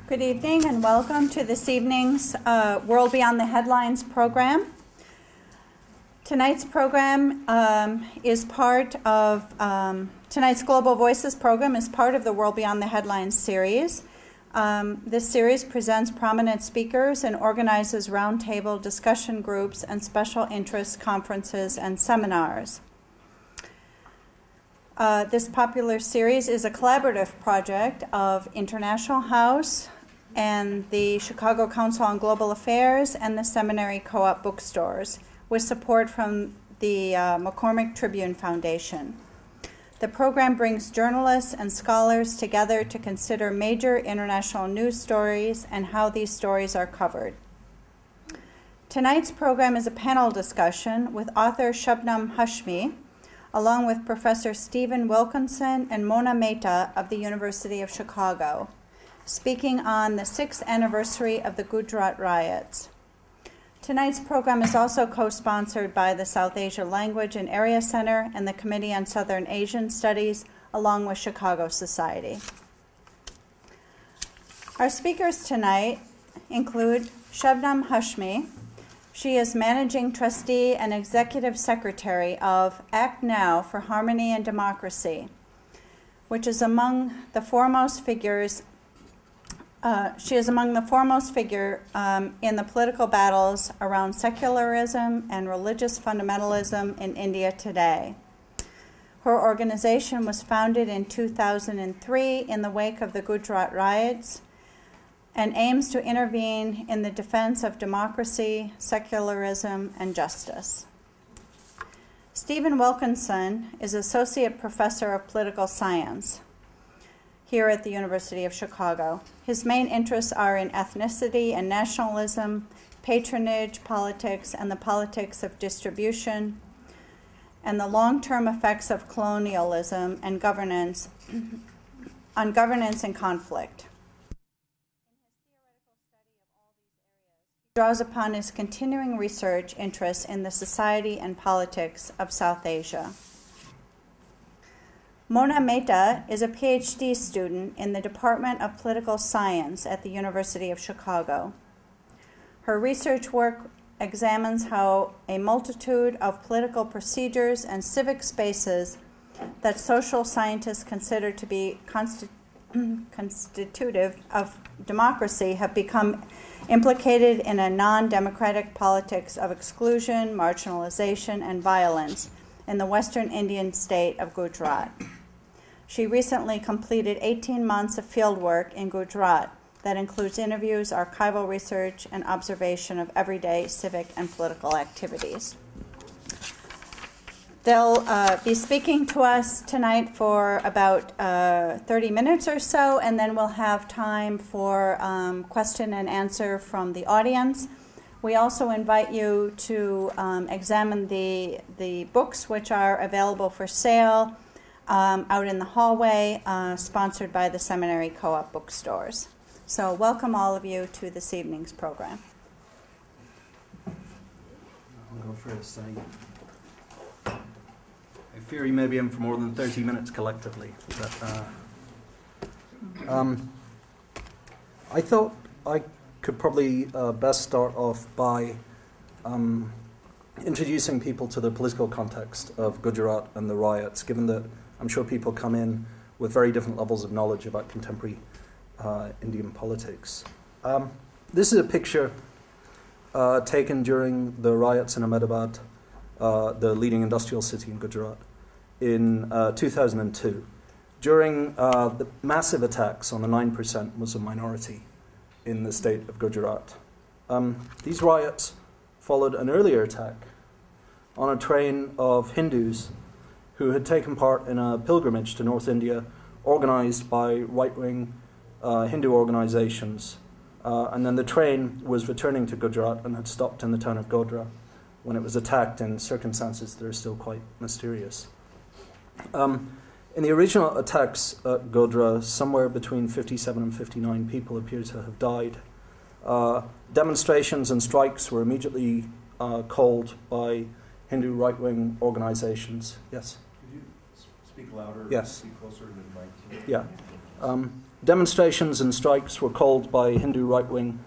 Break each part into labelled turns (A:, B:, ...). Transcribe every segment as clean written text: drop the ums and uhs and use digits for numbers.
A: Good evening and welcome to this evening's World Beyond the Headlines program. Tonight's program is part of, tonight's Global Voices program is part of the World Beyond the Headlines series. This series presents prominent speakers and organizes roundtable discussion groups and special interest conferences and seminars. This popular series is a collaborative project of International House and the Chicago Council on Global Affairs and the Seminary Co-op bookstores, with support from the McCormick Tribune Foundation. The program brings journalists and scholars together to consider major international news stories and how these stories are covered. Tonight's program is a panel discussion with author Shabnam Hashmi, along with Professor Stephen Wilkinson and Mehta of the University of Chicago, speaking on the 6th anniversary of the Gujarat Riots. Tonight's program is also co-sponsored by the South Asia Language and Area Center and the Committee on Southern Asian Studies, along with Chicago Society. Our speakers tonight include Shabnam Hashmi. She is Managing Trustee and Executive Secretary of Act Now for Harmony and Democracy, which is among the foremost figures. She is among the foremost figure in the political battles around secularism and religious fundamentalism in India today. Her organization was founded in 2003 in the wake of the Gujarat Riots and aims to intervene in the defense of democracy, secularism, and justice. Stephen Wilkinson is Associate Professor of Political Science here at the University of Chicago. His main interests are in ethnicity and nationalism, patronage politics, and the politics of distribution, and the long-term effects of colonialism and governance on governance and conflict. He draws upon his continuing research interests in the society and politics of South Asia. Mehta is a PhD student in the Department of Political Science at the University of Chicago. Her research work examines how a multitude of political procedures and civic spaces that social scientists consider to be constitutive of democracy have become implicated in a non-democratic politics of exclusion, marginalization, and violence in the western Indian state of Gujarat. She recently completed 18 months of fieldwork in Gujarat that includes interviews, archival research, and observation of everyday civic and political activities. They'll be speaking to us tonight for about 30 minutes or so, and then we'll have time for question and answer from the audience. We also invite you to examine the books which are available for sale out in the hallway, sponsored by the Seminary Co-op bookstores. So welcome all of you to this evening's program.
B: I'll go first. I fear you may be in for more than 30 minutes collectively. But, I thought I could probably best start off by introducing people to the political context of Gujarat and the riots, given that I'm sure people come in with very different levels of knowledge about contemporary Indian politics. This is a picture taken during the riots in Ahmedabad, the leading industrial city in Gujarat, in 2002. During the massive attacks on the 9% Muslim minority in the state of Gujarat. These riots followed an earlier attack on a train of Hindus who had taken part in a pilgrimage to North India organized by right-wing Hindu organizations. And then the train was returning to Gujarat and had stopped in the town of Godhra when it was attacked in circumstances that are still quite mysterious. In the original attacks at Godhra, somewhere between 57 and 59 people appear to have died. Demonstrations and strikes were immediately called by Hindu right-wing organizations. Yes?
C: Speak louder.
B: Yes.
C: Speak closer to the mic.
B: Yeah. Demonstrations and strikes were called by Hindu right-wing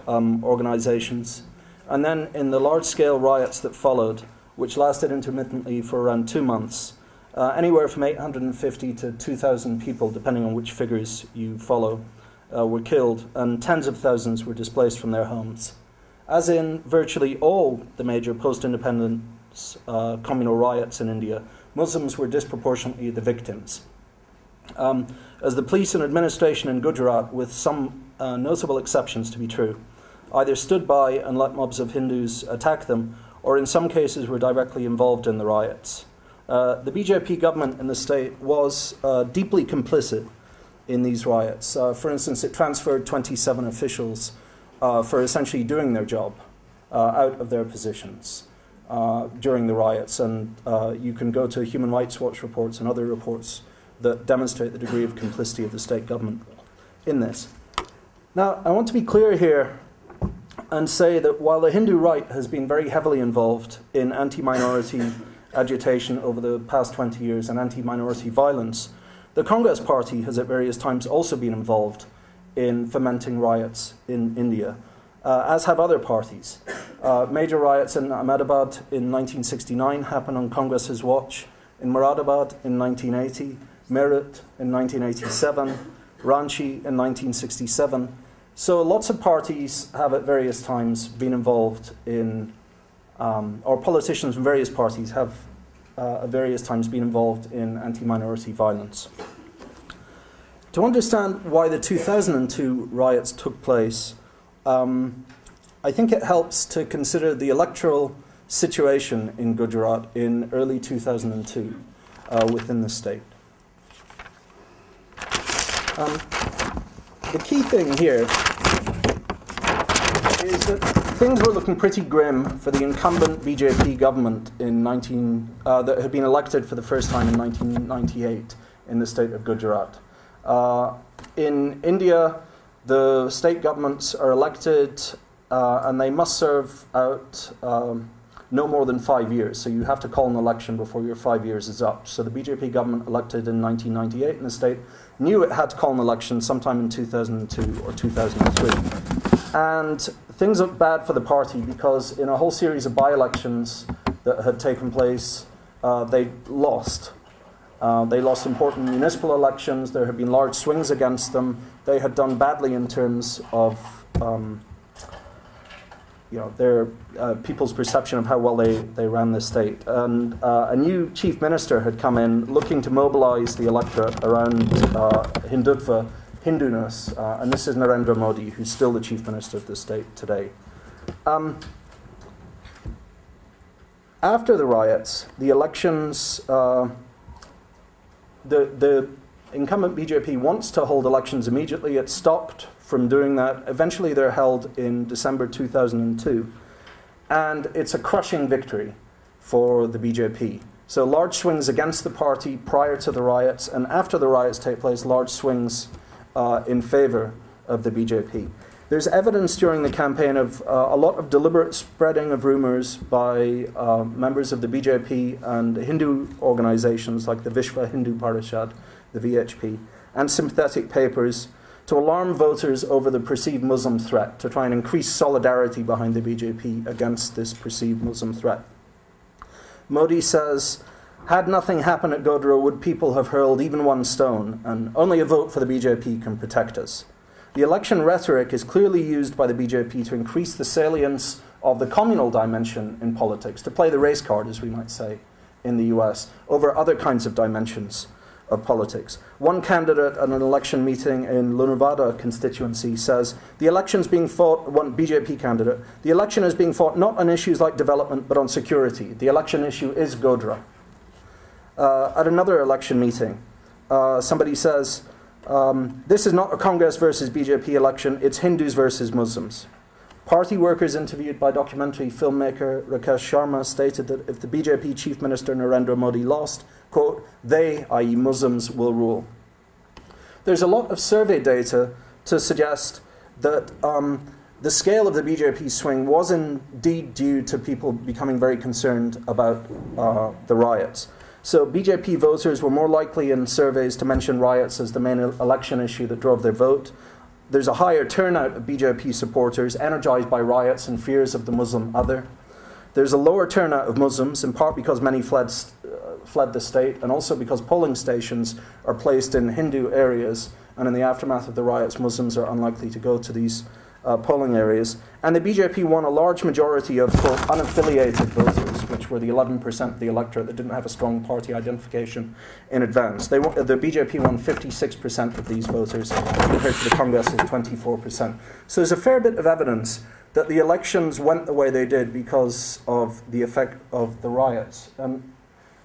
B: organizations. And then in the large-scale riots that followed, which lasted intermittently for around 2 months, anywhere from 850 to 2,000 people, depending on which figures you follow, were killed, and tens of thousands were displaced from their homes. As in virtually all the major post-independence communal riots in India, Muslims were disproportionately the victims. As the police and administration in Gujarat, with some notable exceptions to be true, either stood by and let mobs of Hindus attack them, or in some cases were directly involved in the riots. The BJP government in the state was deeply complicit in these riots. For instance, it transferred 27 officials for essentially doing their job out of their positions during the riots. And you can go to Human Rights Watch reports and other reports that demonstrate the degree of complicity of the state government in this. Now, I want to be clear here and say that while the Hindu right has been very heavily involved in anti-minority agitation over the past 20 years and anti-minority violence, the Congress party has at various times also been involved in fomenting riots in India, as have other parties. Major riots in Ahmedabad in 1969 happened on Congress's watch, in Moradabad in 1980, Meerut in 1987, Ranchi in 1967. So lots of parties have at various times been involved in, or politicians from various parties have at various times been involved in anti-minority violence. To understand why the 2002 riots took place, I think it helps to consider the electoral situation in Gujarat in early 2002 within the state. The key thing here is that things were looking pretty grim for the incumbent BJP government that had been elected for the first time in 1998 in the state of Gujarat. In India, the state governments are elected and they must serve out no more than 5 years. So you have to call an election before your 5 years is up. So the BJP government elected in 1998 in the state knew it had to call an election sometime in 2002 or 2003. And things looked bad for the party because in a whole series of by-elections that had taken place, they lost. They lost important municipal elections. There had been large swings against them. They had done badly in terms of their people's perception of how well they ran the state. And a new chief minister had come in looking to mobilize the electorate around Hindutva, Hinduness, and this is Narendra Modi, who's still the chief minister of the state today. After the riots, the elections, the incumbent BJP wants to hold elections immediately. It stopped from doing that. Eventually they're held in December 2002. And it's a crushing victory for the BJP. So large swings against the party prior to the riots, and after the riots take place, large swings in favor of the BJP. There's evidence during the campaign of a lot of deliberate spreading of rumors by members of the BJP and Hindu organizations like the Vishwa Hindu Parishad, the VHP, and sympathetic papers to alarm voters over the perceived Muslim threat, to try and increase solidarity behind the BJP against this perceived Muslim threat. Modi says, had nothing happened at Godhra, would people have hurled even one stone, and only a vote for the BJP can protect us. The election rhetoric is clearly used by the BJP to increase the salience of the communal dimension in politics, to play the race card, as we might say, in the US, over other kinds of dimensions of politics. One candidate at an election meeting in Lunavada constituency says, the election's being fought, one BJP candidate, the election is being fought not on issues like development, but on security. The election issue is Godhra. At another election meeting, somebody says, this is not a Congress versus BJP election, it's Hindus versus Muslims. Party workers interviewed by documentary filmmaker Rakesh Sharma stated that if the BJP Chief Minister Narendra Modi lost, quote, they, i.e. Muslims, will rule. There's a lot of survey data to suggest that the scale of the BJP swing was indeed due to people becoming very concerned about the riots. So BJP voters were more likely in surveys to mention riots as the main election issue that drove their vote. There's a higher turnout of BJP supporters energized by riots and fears of the Muslim other. There's a lower turnout of Muslims, in part because many fled the state, and also because polling stations are placed in Hindu areas, and in the aftermath of the riots, Muslims are unlikely to go to these polling areas. And the BJP won a large majority of, quote, unaffiliated voters, which were the 11% of the electorate that didn't have a strong party identification in advance. The BJP won 56% of these voters, compared to the Congress's 24%. So there's a fair bit of evidence that the elections went the way they did because of the effect of the riots.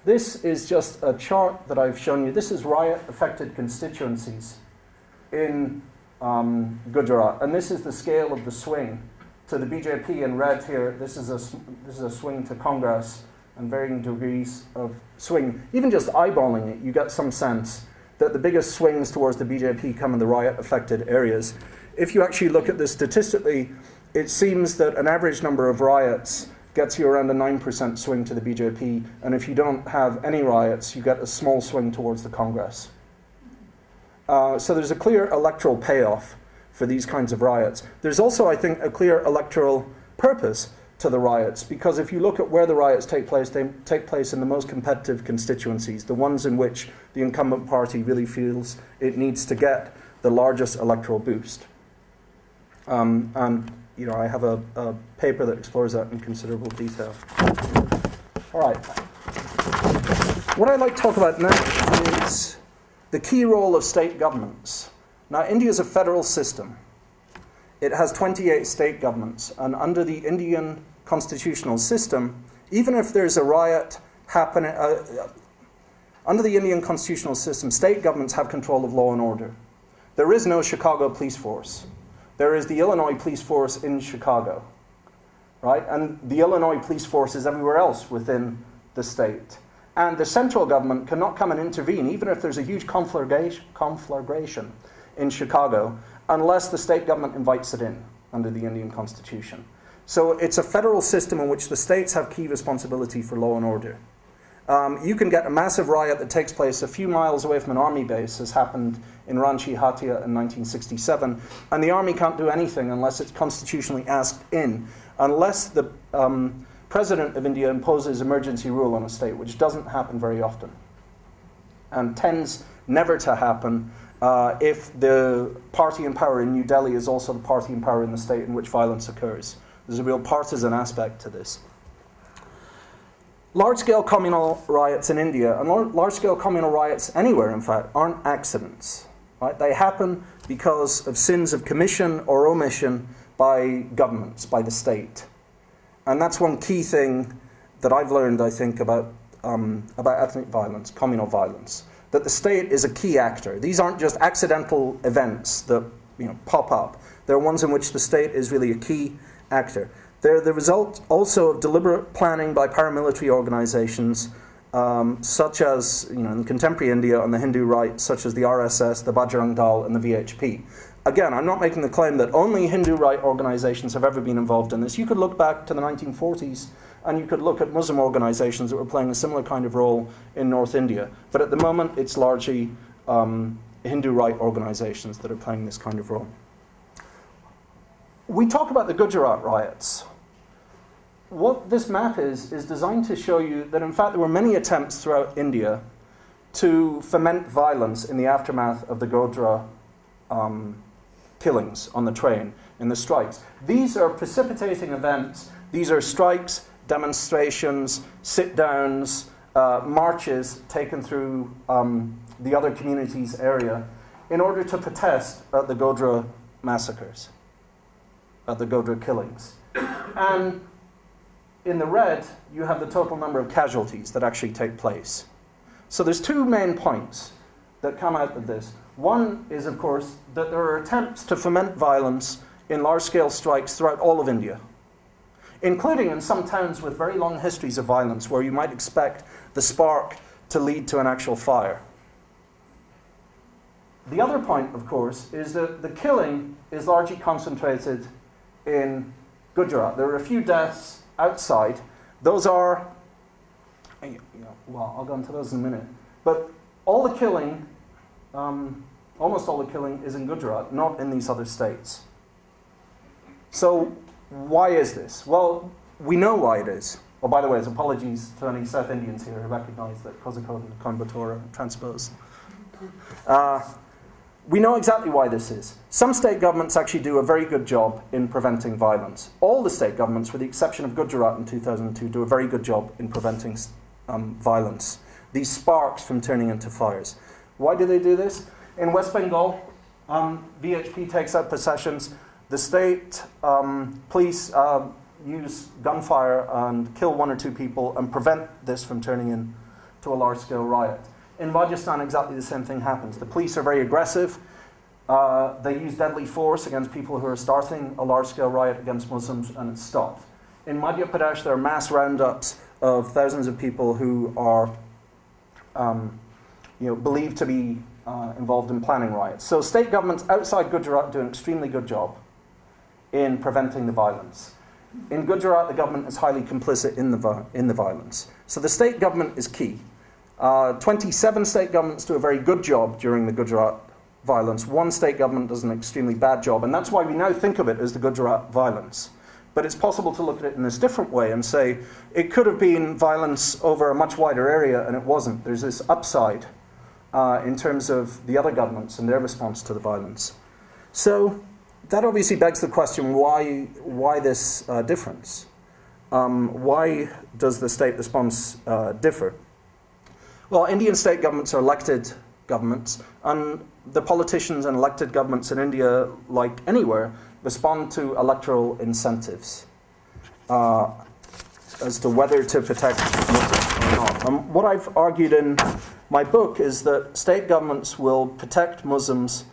B: This is just a chart that I've shown you. This is riot-affected constituencies in Gujarat, and this is the scale of the swing. So the BJP in red here, this is a swing to Congress, and varying degrees of swing. Even just eyeballing it, you get some sense that the biggest swings towards the BJP come in the riot-affected areas. If you actually look at this statistically, it seems that an average number of riots gets you around a 9% swing to the BJP, and if you don't have any riots, you get a small swing towards the Congress. So there's a clear electoral payoff for these kinds of riots. There's also, I think, a clear electoral purpose to the riots, because if you look at where the riots take place, they take place in the most competitive constituencies, the ones in which the incumbent party really feels it needs to get the largest electoral boost. And you know, I have a paper that explores that in considerable detail. All right. What I'd like to talk about now is the key role of state governments. Now, India is a federal system. It has 28 state governments, and under the Indian constitutional system, even if there's a riot happening, under the Indian constitutional system, state governments have control of law and order. There is no Chicago police force. There is the Illinois police force in Chicago, right? And the Illinois police force is everywhere else within the state. And the central government cannot come and intervene, even if there's a huge conflagration in Chicago, unless the state government invites it in under the Indian Constitution. So it's a federal system in which the states have key responsibility for law and order. You can get a massive riot that takes place a few miles away from an army base, as happened in Ranchi Hatia in 1967, and the army can't do anything unless it's constitutionally asked in, unless the President of India imposes emergency rule on a state, which doesn't happen very often, and tends never to happen if the party in power in New Delhi is also the party in power in the state in which violence occurs. There's a real partisan aspect to this. Large-scale communal riots in India, and large-scale communal riots anywhere, in fact, aren't accidents. Right? They happen because of sins of commission or omission by governments, by the state. And that's one key thing that I've learned, I think, about ethnic violence, communal violence, that the state is a key actor. These aren't just accidental events that pop up. They're ones in which the state is really a key actor. They're the result also of deliberate planning by paramilitary organizations, such as, in contemporary India on the Hindu right, such as the RSS, the Bajrang Dal, and the VHP. Again, I'm not making the claim that only Hindu right organizations have ever been involved in this. You could look back to the 1940s, and you could look at Muslim organizations that were playing a similar kind of role in North India. But at the moment, it's largely Hindu right organizations that are playing this kind of role. We talk about the Gujarat riots. What this map is designed to show you that, in fact, there were many attempts throughout India to foment violence in the aftermath of the Godhra killings on the train, in the strikes. These are precipitating events. These are strikes, demonstrations, sit-downs, marches taken through the other communities' area in order to protest at the Godhra massacres, at the Godhra killings. And in the red, you have the total number of casualties that actually take place. So there's two main points that come out of this. One is, of course, that there are attempts to foment violence in large-scale strikes throughout all of India, including in some towns with very long histories of violence where you might expect the spark to lead to an actual fire. The other point, of course, is that the killing is largely concentrated in Gujarat. There are a few deaths outside. Those are well, I'll go into those in a minute. But all the killing, almost all the killing is in Gujarat, not in these other states. So why is this? Well, we know why it is. Oh, by the way, apologies to any South Indians here who recognize that Kozhikode and Coimbatore are transposed. We know exactly why this is. Some state governments actually do a very good job in preventing violence. All the state governments, with the exception of Gujarat in 2002, do a very good job in preventing violence. These sparks from turning into fires. Why do they do this? In West Bengal, VHP takes out possessions. The state police use gunfire and kill 1 or 2 people and prevent this from turning into a large-scale riot. In Rajasthan, exactly the same thing happens. The police are very aggressive. They use deadly force against people who are starting a large-scale riot against Muslims, and it's stopped. In Madhya Pradesh, there are mass roundups of thousands of people who are believed to be involved in planning riots. So state governments outside Gujarat do an extremely good job in preventing the violence. In Gujarat, the government is highly complicit in the violence. So the state government is key. 27 state governments do a very good job during the Gujarat violence. 1 state government does an extremely bad job, and that's why we now think of it as the Gujarat violence. But it's possible to look at it in this different way and say it could have been violence over a much wider area, and it wasn't. There's this upside in terms of the other governments and their response to the violence. So that obviously begs the question, why this difference? Why does the state response differ? Well, Indian state governments are elected governments, and the politicians and elected governments in India, like anywhere, respond to electoral incentives as to whether to protect Muslims or not. What I've argued in my book is that state governments will protect Muslims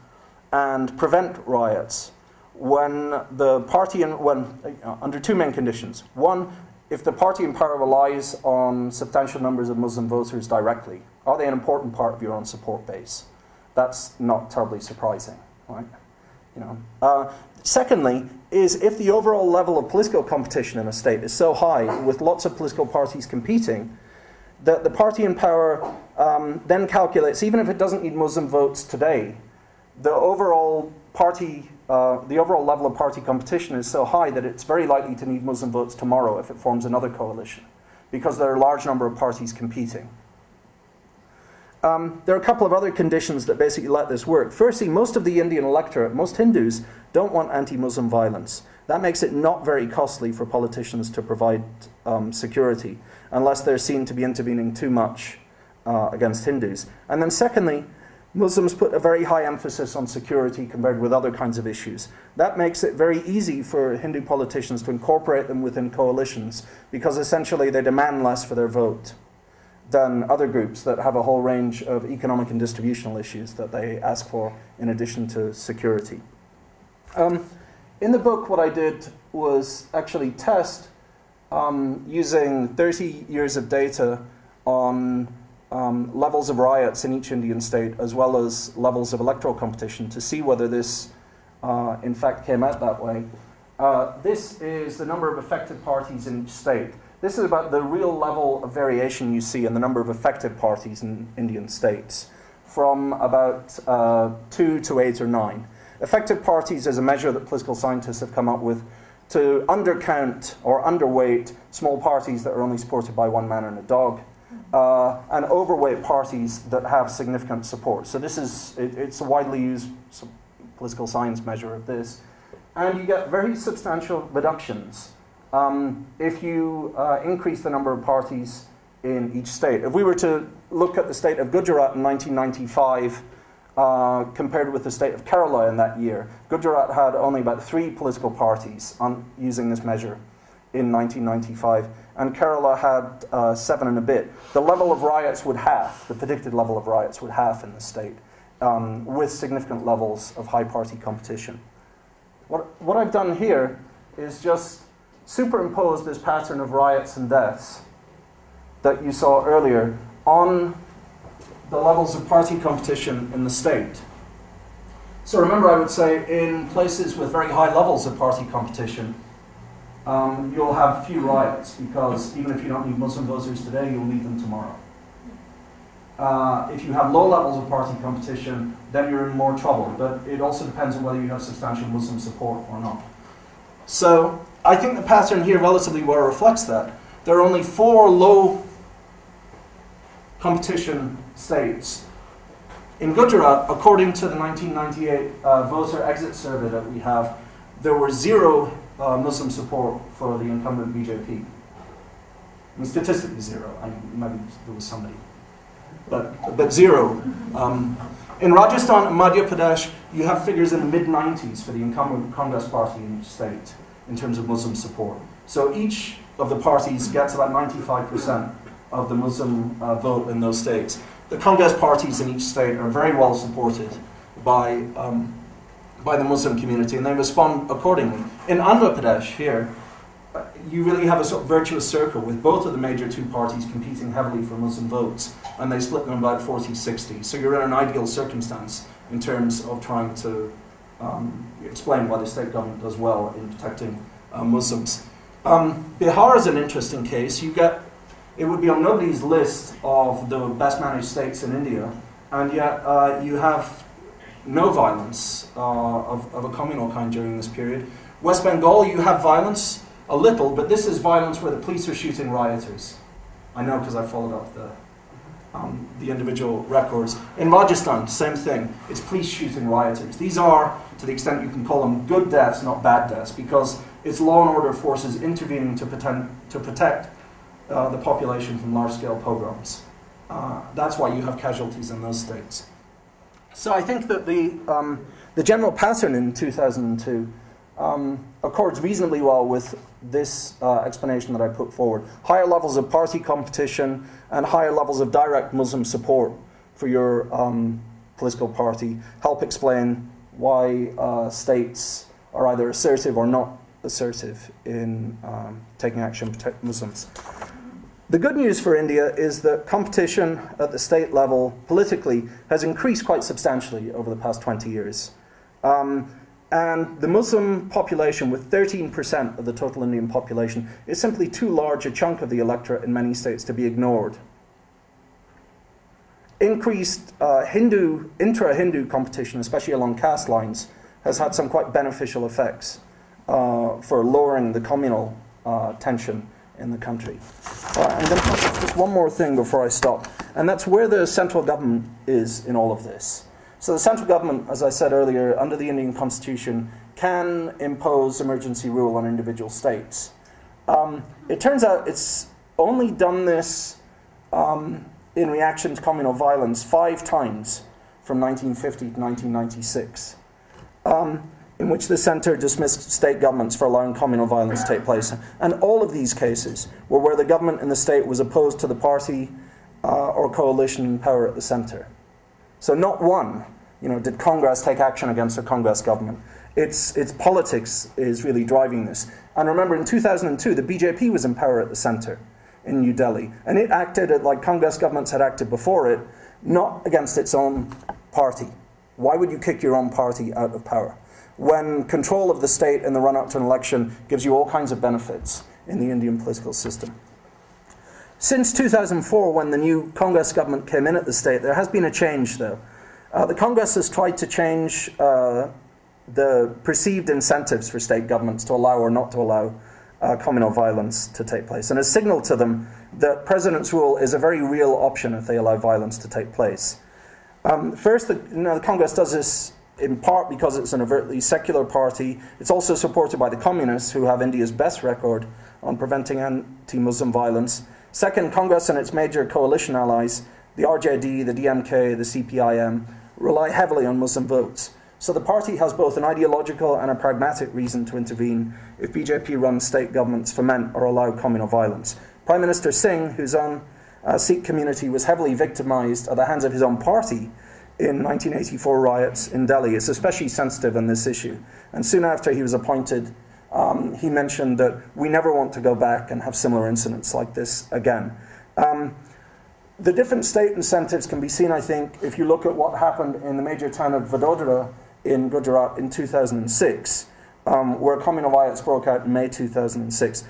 B: and prevent riots when the party under 2 main conditions. One, if the party in power relies on substantial numbers of Muslim voters directly. Are they an important part of your own support base? That's not terribly surprising, right? Secondly, is if the overall level of political competition in a state is so high, with lots of political parties competing, that the party in power then calculates, even if it doesn't need Muslim votes today, the overall level of party competition is so high that it's very likely to need Muslim votes tomorrow if it forms another coalition, because there are a large number of parties competing. There are a couple of other conditions that basically let this work. Firstly, most of the Indian electorate, most Hindus, don't want anti-Muslim violence. That makes it not very costly for politicians to provide security, unless they're seen to be intervening too much against Hindus. And then secondly, Muslims put a very high emphasis on security compared with other kinds of issues. That makes it very easy for Hindu politicians to incorporate them within coalitions, because essentially they demand less for their vote than other groups that have a whole range of economic and distributional issues that they ask for in addition to security. In the book, what I did was actually test using 30 years of data on levels of riots in each Indian state, as well as levels of electoral competition, to see whether this in fact came out that way. This is the number of affected parties in each state. This is about the real level of variation you see in the number of affected parties in Indian states, from about 2 to 8 or 9. Affected parties is a measure that political scientists have come up with to undercount or underweight small parties that are only supported by one man and a dog, and overweight parties that have significant support. So this is, it's a widely used political science measure of this. And you get very substantial reductions if you increase the number of parties in each state. If we were to look at the state of Gujarat in 1995, compared with the state of Kerala in that year, Gujarat had only about 3 political parties using this measure in 1995, and Kerala had 7 and a bit. The level of riots would halve, the predicted level of riots would halve in the state, with significant levels of high party competition. What I've done here is just superimpose this pattern of riots and deaths that you saw earlier on the levels of party competition in the state. So remember, I would say in places with very high levels of party competition, you'll have few riots, because even if you don't need Muslim voters today, you'll need them tomorrow. If you have low levels of party competition, then you're in more trouble. But it also depends on whether you have substantial Muslim support or not. So I think the pattern here relatively well reflects that. There are only 4 low competition states. In Gujarat, according to the 1998 voter exit survey that we have, there were 0 Muslim support for the incumbent BJP. I mean, statistically 0. Maybe there was somebody. But 0. In Rajasthan and Madhya Pradesh, you have figures in the mid-90s for the incumbent Congress party in each state in terms of Muslim support. So each of the parties gets about 95% of the Muslim vote in those states. The Congress parties in each state are very well supported by the Muslim community, and they respond accordingly. In Andhra Pradesh here, you really have a sort of virtuous circle with both of the major 2 parties competing heavily for Muslim votes, and they split them about 40-60. So you're in an ideal circumstance in terms of trying to explain why the state government does well in protecting Muslims. Bihar is an interesting case. It would be on nobody's list of the best managed states in India, and yet you have no violence of a communal kind during this period. West Bengal, you have violence, a little, but this is violence where the police are shooting rioters. I know because I followed up the individual records. In Rajasthan, same thing. It's police shooting rioters. These are, to the extent you can call them, good deaths, not bad deaths, because it's law and order forces intervening to protect the population from large-scale pogroms. That's why you have casualties in those states. So I think that the general pattern in 2002 accords reasonably well with this explanation that I put forward. Higher levels of party competition and higher levels of direct Muslim support for your political party help explain why states are either assertive or not assertive in taking action to protect Muslims. The good news for India is that competition at the state level politically has increased quite substantially over the past 20 years. And the Muslim population, with 13% of the total Indian population, is simply too large a chunk of the electorate in many states to be ignored. Increased intra-Hindu competition, especially along caste lines, has had some quite beneficial effects for lowering the communal tension in the country. I'm going to talk about just one more thing before I stop, and that's where the central government is in all of this. So the central government, as I said earlier, under the Indian Constitution, can impose emergency rule on individual states. It turns out it's only done this in reaction to communal violence 5 times from 1950 to 1996. In which the centre dismissed state governments for allowing communal violence to take place. And all of these cases were where the government in the state was opposed to the party or coalition in power at the centre. So not one, did Congress take action against a Congress government. Its politics is really driving this. And remember, in 2002, the BJP was in power at the centre in New Delhi. And it acted like Congress governments had acted before it, not against its own party. Why would you kick your own party out of power? When control of the state in the run-up to an election gives you all kinds of benefits in the Indian political system. Since 2004, when the new Congress government came in at the state, there has been a change, though. The Congress has tried to change the perceived incentives for state governments to allow or not to allow communal violence to take place, and has signalled to them that President's rule is a very real option if they allow violence to take place. First, the Congress does this in part because it's an overtly secular party. It's also supported by the communists, who have India's best record on preventing anti-Muslim violence. Second, Congress and its major coalition allies, the RJD, the DMK, the CPIM, rely heavily on Muslim votes. So the party has both an ideological and a pragmatic reason to intervene if BJP-run state governments foment or allow communal violence. Prime Minister Singh, whose own Sikh community was heavily victimized at the hands of his own party in 1984 riots in Delhi, is especially sensitive on this issue. And soon after he was appointed, he mentioned that we never want to go back and have similar incidents like this again. The different state incentives can be seen, I think, if you look at what happened in the major town of Vadodara in Gujarat in 2006. where communal riots broke out in May 2006.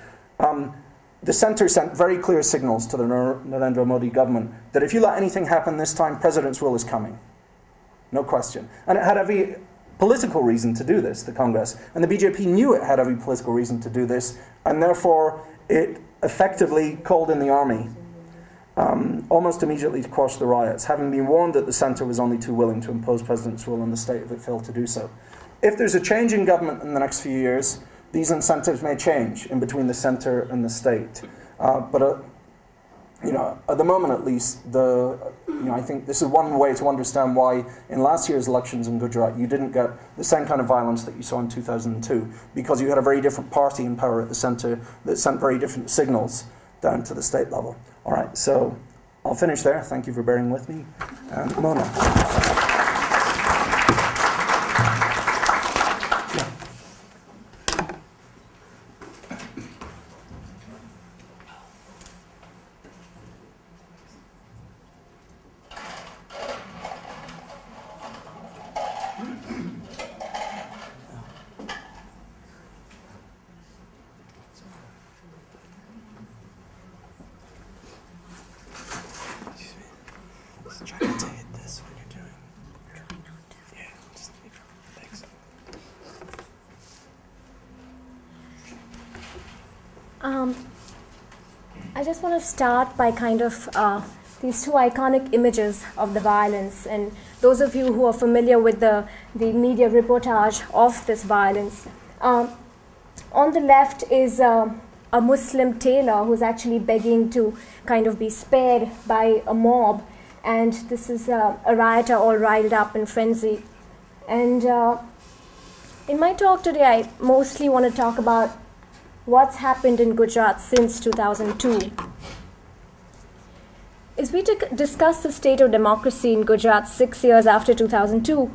B: The centre sent very clear signals to the Narendra Modi government that if you let anything happen this time, president's rule is coming. No question. And it had every political reason to do this, the Congress. And the BJP knew it had every political reason to do this, and therefore it effectively called in the army almost immediately to quash the riots, having been warned that the centre was only too willing to impose president's rule on the state if it failed to do so. If there's a change in government in the next few years, these incentives may change in between the centre and the state. But at the moment at least, I think this is one way to understand why in last year's elections in Gujarat you didn't get the same kind of violence that you saw in 2002, because you had a very different party in power at the centre that sent very different signals down to the state level. All right, so I'll finish there. Thank you for bearing with me. Mona.
C: I just want to start by kind of these two iconic images of the violence, and those of you who are familiar with the media reportage of this violence. On the left is a Muslim tailor who's actually begging to kind of be spared by a mob, and this is a rioter all riled up and frenzied. And in my talk today, I mostly want to talk about what's happened in Gujarat since 2002. As we discuss the state of democracy in Gujarat 6 years after 2002,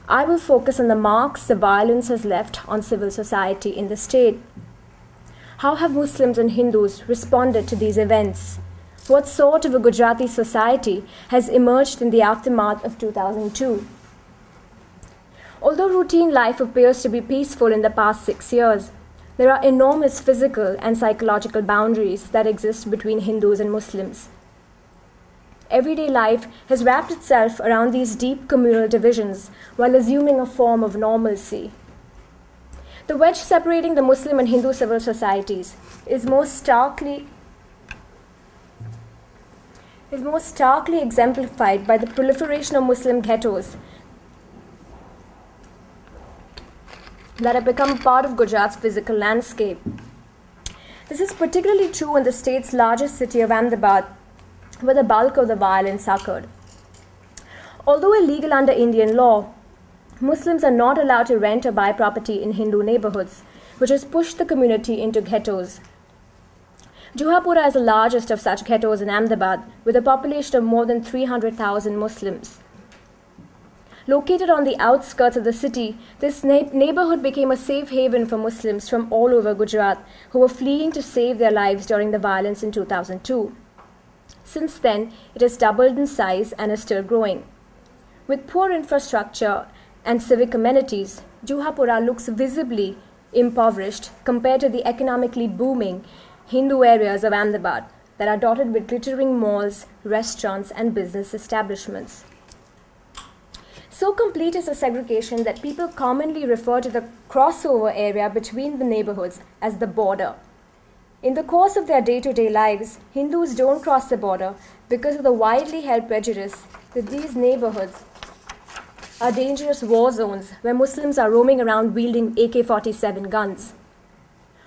C: I will focus on the marks the violence has left on civil society in the state. How have Muslims and Hindus responded to these events? What sort of a Gujarati society has emerged in the aftermath of 2002? Although routine life appears to be peaceful in the past 6 years, there are enormous physical and psychological boundaries that exist between Hindus and Muslims. Everyday life has wrapped itself around these deep communal divisions while assuming a form of normalcy. The wedge separating the Muslim and Hindu civil societies is most starkly exemplified by the proliferation of Muslim ghettos that have become part of Gujarat's physical landscape. This is particularly true in the state's largest city of Ahmedabad, where the bulk of the violence occurred. Although illegal under Indian law, Muslims are not allowed to rent or buy property in Hindu neighborhoods, which has pushed the community into ghettos. Juhapura is the largest of such ghettos in Ahmedabad, with a population of more than 300,000 Muslims. Located on the outskirts of the city, this neighborhood became a safe haven for Muslims from all over Gujarat who were fleeing to save their lives during the violence in 2002. Since then, it has doubled in size and is still growing. With poor infrastructure and civic amenities, Juhapura looks visibly impoverished compared to the economically booming Hindu areas of Ahmedabad that are dotted with glittering malls, restaurants, and business establishments. So complete is the segregation that people commonly refer to the crossover area between the neighborhoods as the border. In the course of their day-to-day lives, Hindus don't cross the border because of the widely held prejudice that these neighborhoods are dangerous war zones where Muslims are roaming around wielding AK-47 guns.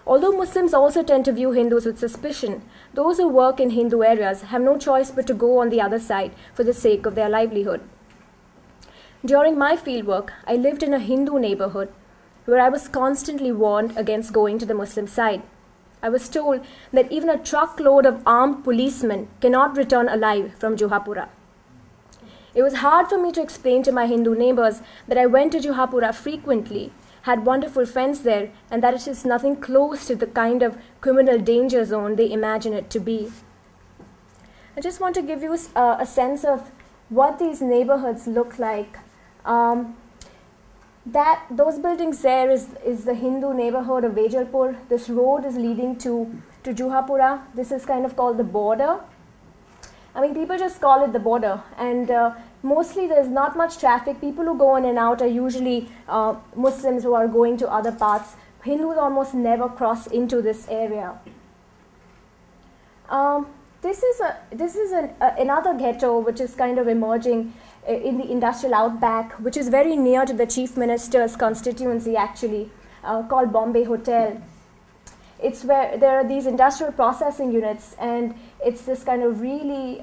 C: Although Muslims also tend to view Hindus with suspicion, those who work in Hindu areas have no choice but to go on the other side for the sake of their livelihood. During my fieldwork, I lived in a Hindu neighborhood where I was constantly warned against going to the Muslim side. I was told that even a truckload of armed policemen cannot return alive from Juhapura. It was hard for me to explain to my Hindu neighbors that I went to Juhapura frequently, had wonderful friends there, and that it is nothing close to the kind of criminal danger zone they imagine it to be. I just want to give you a sense of what these neighborhoods look like. those buildings there is the Hindu neighborhood of Vejalpur. This road is leading to Juhapura. This is kind of called the border. I mean, people just call it the border, and mostly there's not much traffic. People who go in and out are usually Muslims who are going to other parts. Hindus almost never cross into this area. This is another ghetto which is kind of emerging in the industrial outback, which is very near to the Chief Minister's constituency actually, called Bombay Hotel. It's where there are these industrial processing units, and it's this kind of really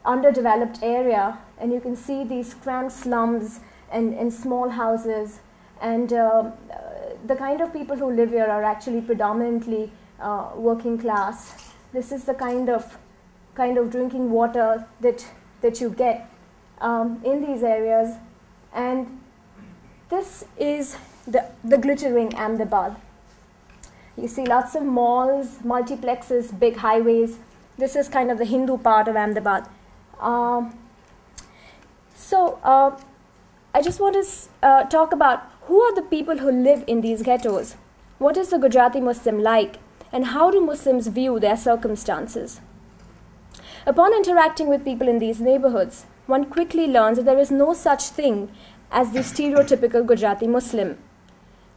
C: underdeveloped area, and you can see these cramped slums and small houses, and the kind of people who live here are actually predominantly working class. This is the kind of drinking water that you get in these areas, and this is the glittering Ahmedabad. You see lots of malls, multiplexes, big highways. This is kind of the Hindu part of Ahmedabad. I just want to talk about who are the people who live in these ghettos. What is the Gujarati Muslim like, and how do Muslims view their circumstances? Upon interacting with people in these neighborhoods, one quickly learns that there is no such thing as the stereotypical Gujarati Muslim.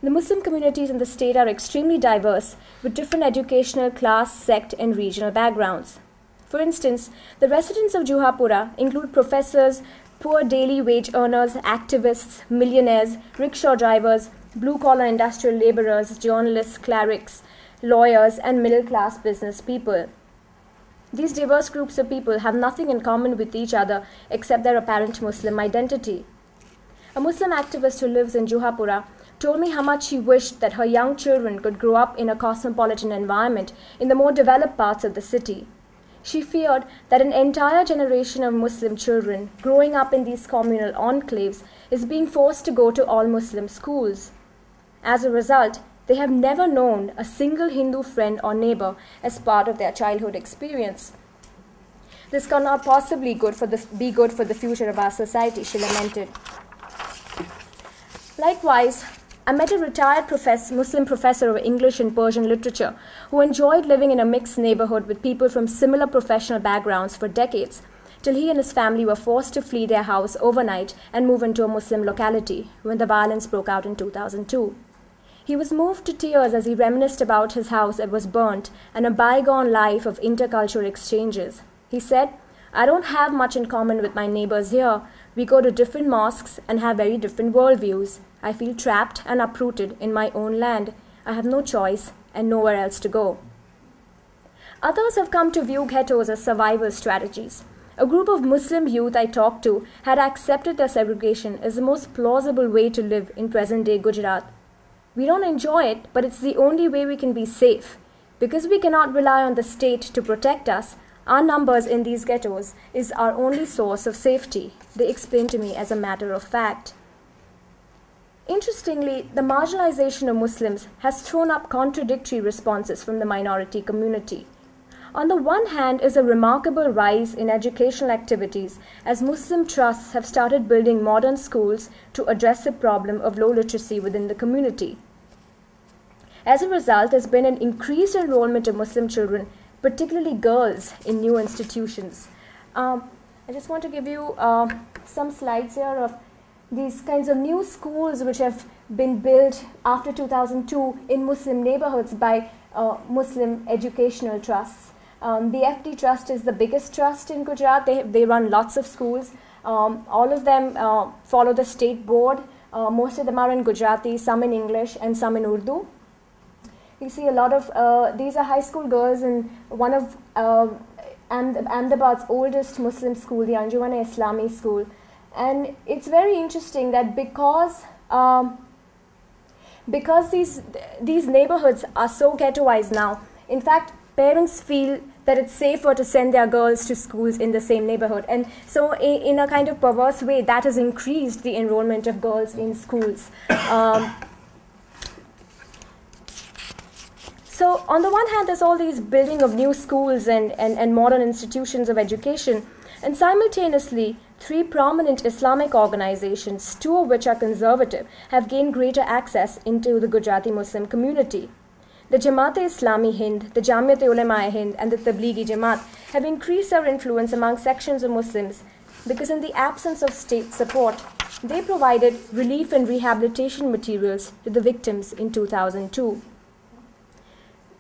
C: The Muslim communities in the state are extremely diverse, with different educational, class, sect, and regional backgrounds. For instance, the residents of Juhapura include professors, poor daily wage earners, activists, millionaires, rickshaw drivers, blue-collar industrial laborers, journalists, clerics, lawyers, and middle-class business people. These diverse groups of people have nothing in common with each other except their apparent Muslim identity. A Muslim activist who lives in Juhapura told me how much she wished that her young children could grow up in a cosmopolitan environment in the more developed parts of the city. She feared that an entire generation of Muslim children growing up in these communal enclaves is being forced to go to all-Muslim schools. As a result, they have never known a single Hindu friend or neighbor as part of their childhood experience. This cannot possibly be good for the future of our society, she lamented. Likewise, I met a retired Muslim professor of English and Persian literature who enjoyed living in a mixed neighborhood with people from similar professional backgrounds for decades, till he and his family were forced to flee their house overnight and move into a Muslim locality when the violence broke out in 2002. He was moved to tears as he reminisced about his house that was burnt and a bygone life of intercultural exchanges. He said, "I don't have much in common with my neighbors here. We go to different mosques and have very different worldviews. I feel trapped and uprooted in my own land. I have no choice and nowhere else to go." Others have come to view ghettos as survival strategies. A group of Muslim youth I talked to had accepted their segregation as the most plausible way to live in present-day Gujarat. We don't enjoy it, but it's the only way we can be safe. Because we cannot rely on the state to protect us, our numbers in these ghettos is our only source of safety, they explained to me as a matter of fact. Interestingly, the marginalization of Muslims has thrown up contradictory responses from the minority community. On the one hand is a remarkable rise in educational activities as Muslim trusts have started building modern schools to address the problem of low literacy within the community. As a result, there's been an increased enrollment of Muslim children, particularly girls, in new institutions. I just want to give you some slides here of these kinds of new schools which have been built after 2002 in Muslim neighborhoods by Muslim educational trusts. The FD Trust is the biggest trust in Gujarat. They run lots of schools. All of them follow the state board. Most of them are in Gujarati, some in English, and some in Urdu. You see a lot of, these are high school girls in one of Ahmedabad's oldest Muslim school, the Anjuman Islami school. And it's very interesting that because these neighborhoods are so ghettoized now, in fact, parents feel that it's safer to send their girls to schools in the same neighborhood. And so in a kind of perverse way, that has increased the enrollment of girls in schools. So on the one hand, there's all these building of new schools and modern institutions of education. And simultaneously, 3 prominent Islamic organizations, 2 of which are conservative, have gained greater access into the Gujarati Muslim community. The Jamaat-e-Islami Hind, the Jamiyat-e-Ulema-e-Hind, and the Tablighi Jamaat have increased their influence among sections of Muslims because in the absence of state support, they provided relief and rehabilitation materials to the victims in 2002.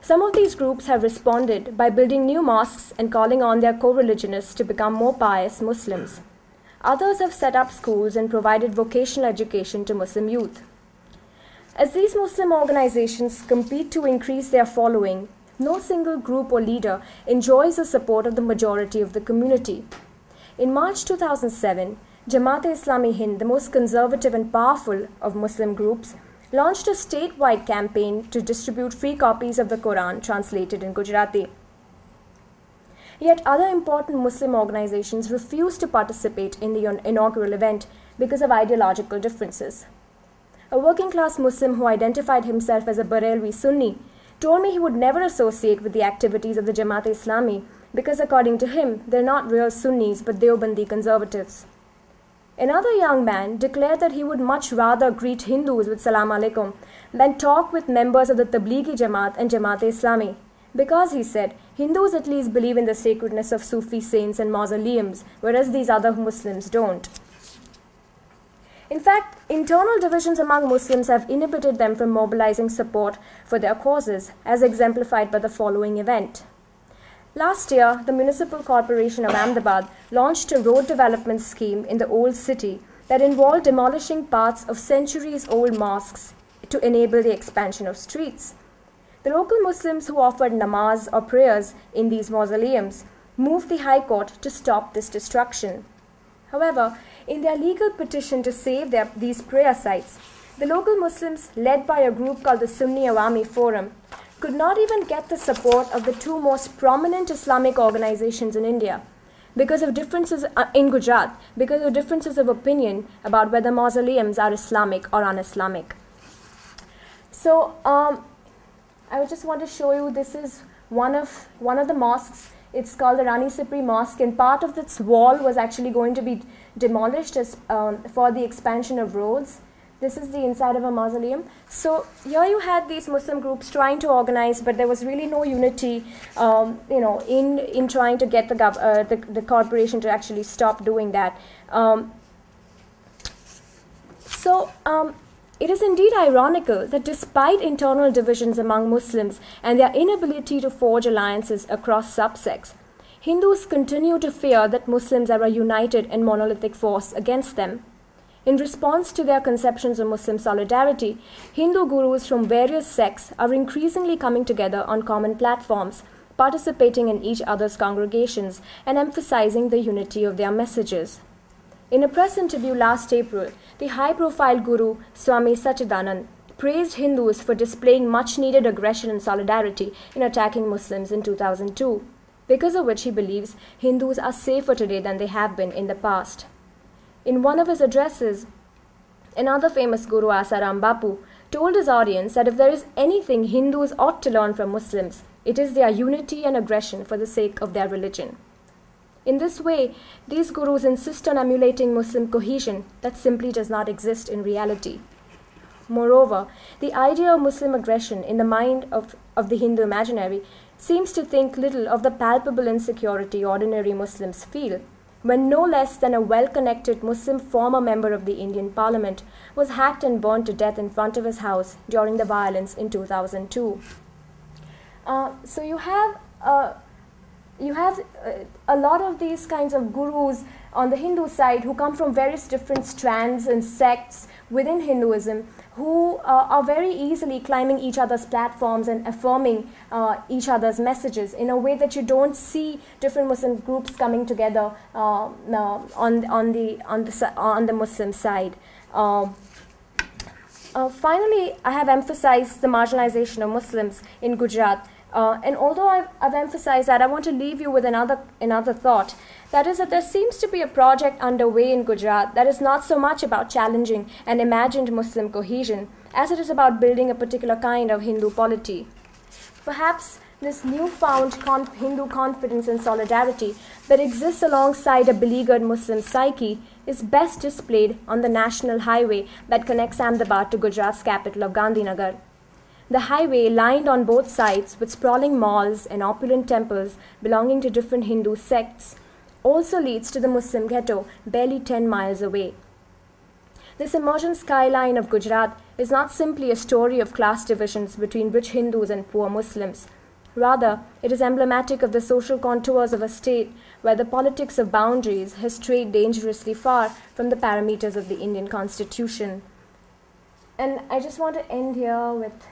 C: Some of these groups have responded by building new mosques and calling on their co-religionists to become more pious Muslims. Others have set up schools and provided vocational education to Muslim youth. As these Muslim organizations compete to increase their following, no single group or leader enjoys the support of the majority of the community. In March 2007, Jamaat-e-Islami Hind, the most conservative and powerful of Muslim groups, launched a statewide campaign to distribute free copies of the Quran translated in Gujarati. Yet other important Muslim organizations refused to participate in the inaugural event because of ideological differences. A working-class Muslim who identified himself as a Barelvi Sunni told me he would never associate with the activities of the Jamaat-e-Islami because, according to him, they're not real Sunnis but Deobandi conservatives. Another young man declared that he would much rather greet Hindus with Salam Alaikum than talk with members of the Tablighi Jamaat and Jamaat-e-Islami because, he said, Hindus at least believe in the sacredness of Sufi saints and mausoleums, whereas these other Muslims don't. In fact, internal divisions among Muslims have inhibited them from mobilizing support for their causes, as exemplified by the following event. Last year, the Municipal Corporation of Ahmedabad launched a road development scheme in the old city that involved demolishing parts of centuries-old mosques to enable the expansion of streets. The local Muslims who offered namaz or prayers in these mausoleums moved the High Court to stop this destruction. However, in their legal petition to save these prayer sites, the local Muslims, led by a group called the Sunni Awami Forum, could not even get the support of the 2 most prominent Islamic organizations in India because of differences in Gujarat, because of differences of opinion about whether mausoleums are Islamic or un-Islamic. So I just want to show you, this is one of the mosques. It's called the Rani Sipri Mosque, and part of its wall was actually going to be demolished as, for the expansion of roads. This is the inside of a mausoleum. So here you had these Muslim groups trying to organize, but there was really no unity, in trying to get the corporation to actually stop doing that. It is indeed ironical that despite internal divisions among Muslims and their inability to forge alliances across subsects, Hindus continue to fear that Muslims are a united and monolithic force against them. In response to their conceptions of Muslim solidarity, Hindu gurus from various sects are increasingly coming together on common platforms, participating in each other's congregations, and emphasizing the unity of their messages. In a press interview last April, the high-profile guru Swami Sachidanand praised Hindus for displaying much-needed aggression and solidarity in attacking Muslims in 2002, because of which he believes Hindus are safer today than they have been in the past. In one of his addresses, another famous guru, Asaram Bapu, told his audience that if there is anything Hindus ought to learn from Muslims, it is their unity and aggression for the sake of their religion. In this way, these gurus insist on emulating Muslim cohesion that simply does not exist in reality. Moreover, the idea of Muslim aggression in the mind of the Hindu imaginary seems to think little of the palpable insecurity ordinary Muslims feel when no less than a well-connected Muslim former member of the Indian Parliament was hacked and burned to death in front of his house during the violence in 2002. So you have a lot of these kinds of gurus on the Hindu side who come from various different strands and sects within Hinduism who are very easily climbing each other's platforms and affirming each other's messages in a way that you don't see different Muslim groups coming together on the Muslim side. Finally, I have emphasized the marginalization of Muslims in Gujarat. And although I've emphasized that, I want to leave you with another thought. That is that there seems to be a project underway in Gujarat that is not so much about challenging an imagined Muslim cohesion as it is about building a particular kind of Hindu polity. Perhaps this newfound Hindu confidence and solidarity that exists alongside a beleaguered Muslim psyche is best displayed on the national highway that connects Ahmedabad to Gujarat's capital of Gandhinagar. The highway, lined on both sides with sprawling malls and opulent temples belonging to different Hindu sects, also leads to the Muslim ghetto barely 10 miles away. This emergent skyline of Gujarat is not simply a story of class divisions between rich Hindus and poor Muslims. Rather, it is emblematic of the social contours of a state where the politics of boundaries has strayed dangerously far from the parameters of the Indian Constitution. And I just want to end here with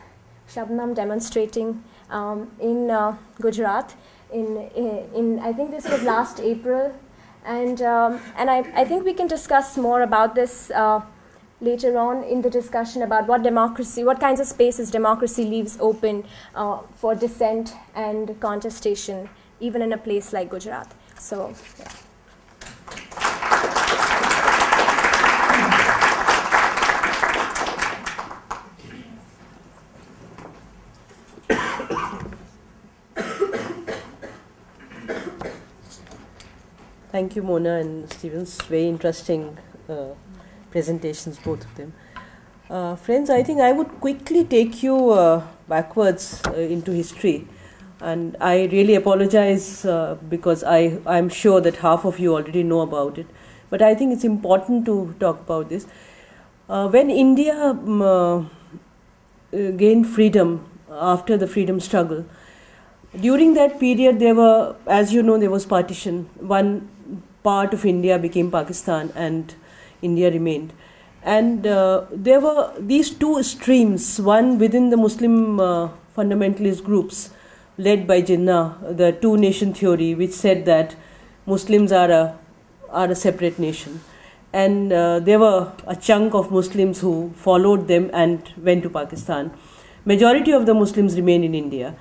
C: Shabnam demonstrating in Gujarat. I think this was last April, and I think we can discuss more about this later on in the discussion about what kinds of spaces democracy leaves open for dissent and contestation, even in a place like Gujarat. So, yeah.
D: Thank you, Mona and Stevens. Very interesting presentations, both of them. Friends, I think I would quickly take you backwards into history. And I really apologize because I'm sure that half of you already know about it. But I think it's important to talk about this. When India gained freedom after the freedom struggle, during that period there were, as you know, there was partition. One part of India became Pakistan and India remained. And there were these two streams, one within the Muslim fundamentalist groups led by Jinnah, the two-nation theory, which said that Muslims are a separate nation. And there were a chunk of Muslims who followed them and went to Pakistan. Majority of the Muslims remained in India.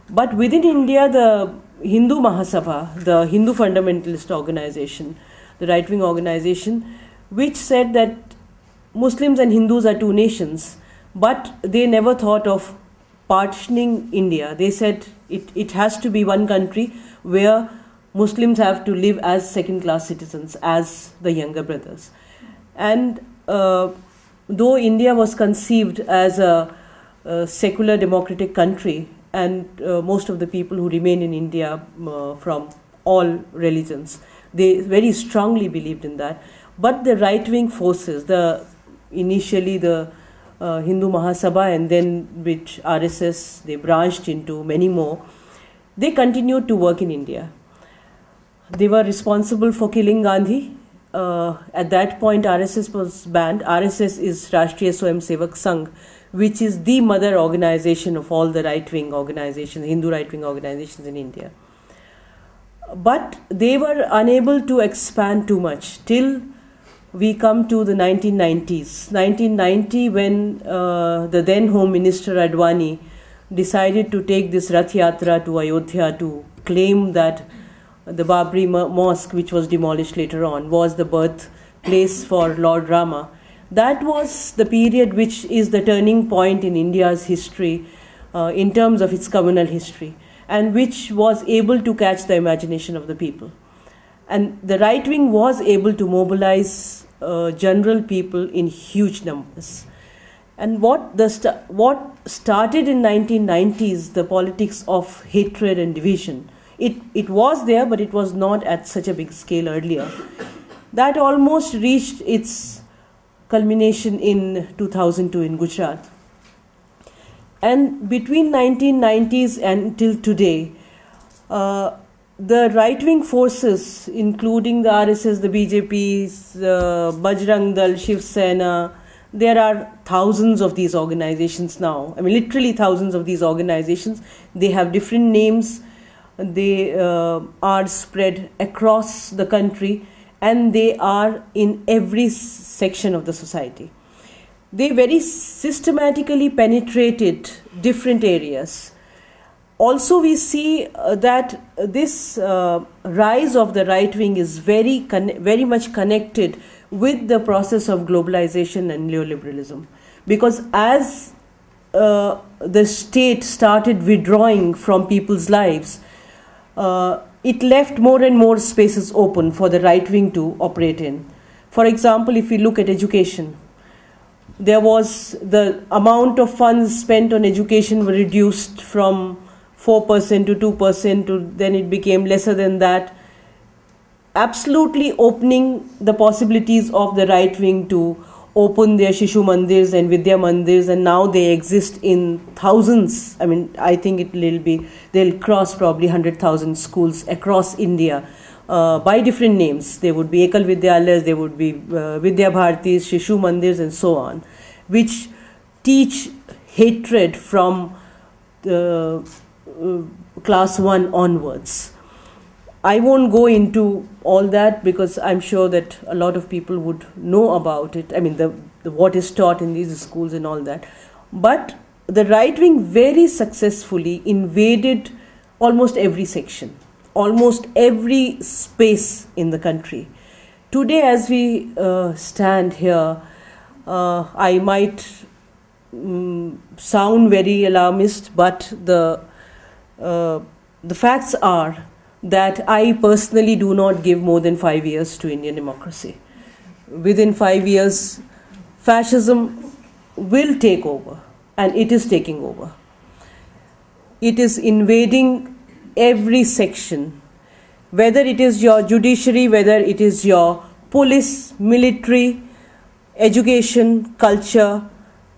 D: But within India, the Hindu Mahasabha, the Hindu fundamentalist organization, the right-wing organization, which said that Muslims and Hindus are two nations, but they never thought of partitioning India. They said it has to be one country where Muslims have to live as second-class citizens, as the younger brothers. And though India was conceived as a secular democratic country, and most of the people who remain in India from all religions, they very strongly believed in that. But the right-wing forces, initially the Hindu Mahasabha and then which RSS, they branched into many more, they continued to work in India. They were responsible for killing Gandhi. At that point, RSS was banned. RSS is Rashtriya Swayamsevak Sangh, which is the mother organization of all the right-wing organizations, Hindu right-wing organizations in India. But they were unable to expand too much till we come to the 1990s. 1990, when the then Home Minister Advani decided to take this Rath Yatra to Ayodhya to claim that the Babri Mosque, which was demolished later on, was the birthplace for Lord Rama. That was the period which is the turning point in India's history in terms of its communal history, and which was able to catch the imagination of the people. And the right wing was able to mobilize general people in huge numbers. And what started in 1990s, the politics of hatred and division, it was there, but it was not at such a big scale earlier. That almost reached its culmination in 2002 in Gujarat. And between 1990s and till today, the right-wing forces, including the RSS, the BJP, Bajrang Dal, Shiv Sena, there are thousands of these organizations now. I mean, literally thousands of these organizations. They have different names. They are spread across the country, and they are in every section of the society. They very systematically penetrated different areas. Also, we see that this rise of the right wing is very much connected with the process of globalization and neoliberalism. Because as the state started withdrawing from people's lives, it left more and more spaces open for the right wing to operate in. For example, if we look at education, there was the amount of funds spent on education were reduced from 4% to 2% to then it became lesser than that, absolutely opening the possibilities of the right wing to open their Shishu Mandirs and Vidya Mandirs, and now they exist in thousands. I mean, I think they'll cross probably 100,000 schools across India by different names. There would be Ekal Vidyalayas, there would be Vidya Bharatis, Shishu Mandirs, and so on, which teach hatred from class 1 onwards. I won't go into all that because I'm sure that a lot of people would know about it. I mean, what is taught in these schools and all that. But the right wing very successfully invaded almost every section, almost every space in the country. Today, as we stand here, I might sound very alarmist, but the facts are that I personally do not give more than 5 years to Indian democracy. Within 5 years, fascism will take over, and it is taking over. It is invading every section, whether it is your judiciary, whether it is your police, military, education, culture,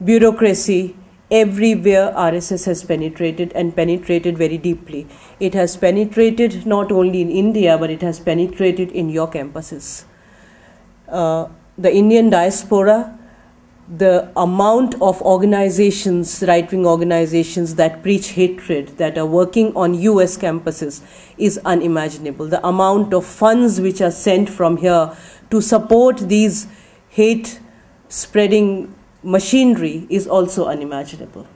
D: bureaucracy. Everywhere RSS has penetrated, and penetrated very deeply. It has penetrated not only in India, but it has penetrated in your campuses. The Indian diaspora, the amount of organizations, right-wing organizations that preach hatred, that are working on US campuses is unimaginable. The amount of funds which are sent from here to support these hate-spreading machinery is also unimaginable.